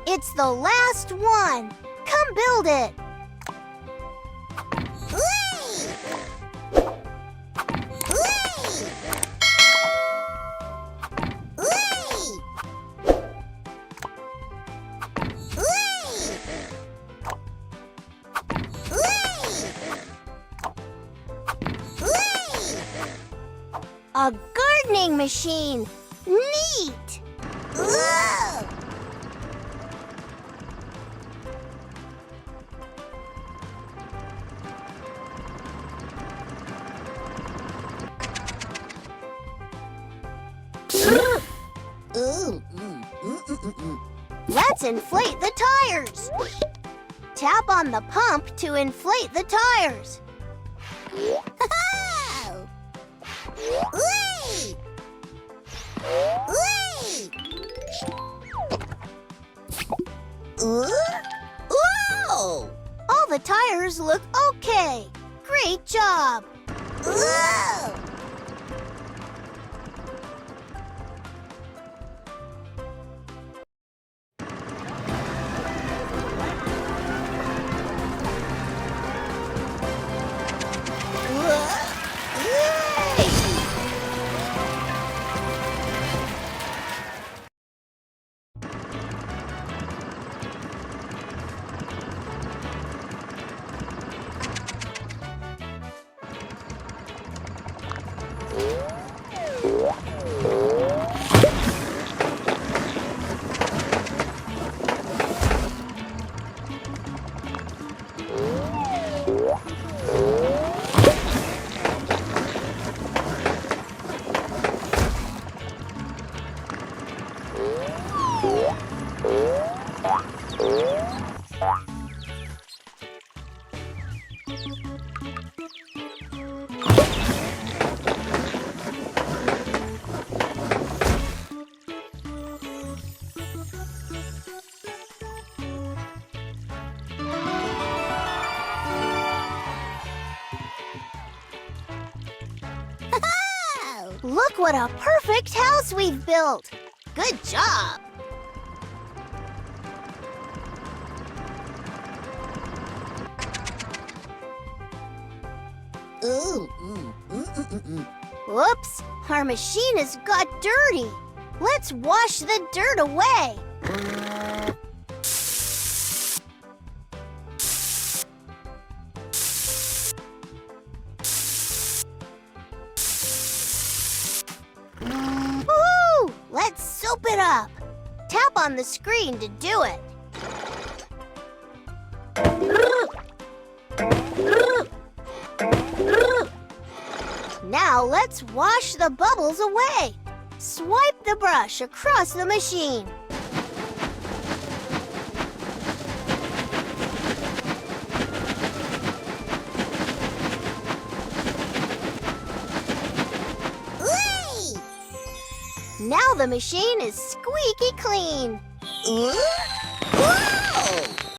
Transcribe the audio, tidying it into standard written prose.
It's the last one. Come build it. A gardening machine. Neat. Let's inflate the tires. Tap on the pump to inflate the tires. All the tires look okay. Great job. Look what a perfect house we've built! Good job! Whoops! Our machine has got dirty. Let's wash the dirt away. Woo! Let's soap it up. Tap on the screen to do it. Now let's wash the bubbles away. Swipe the brush across the machine. Now the machine is squeaky clean.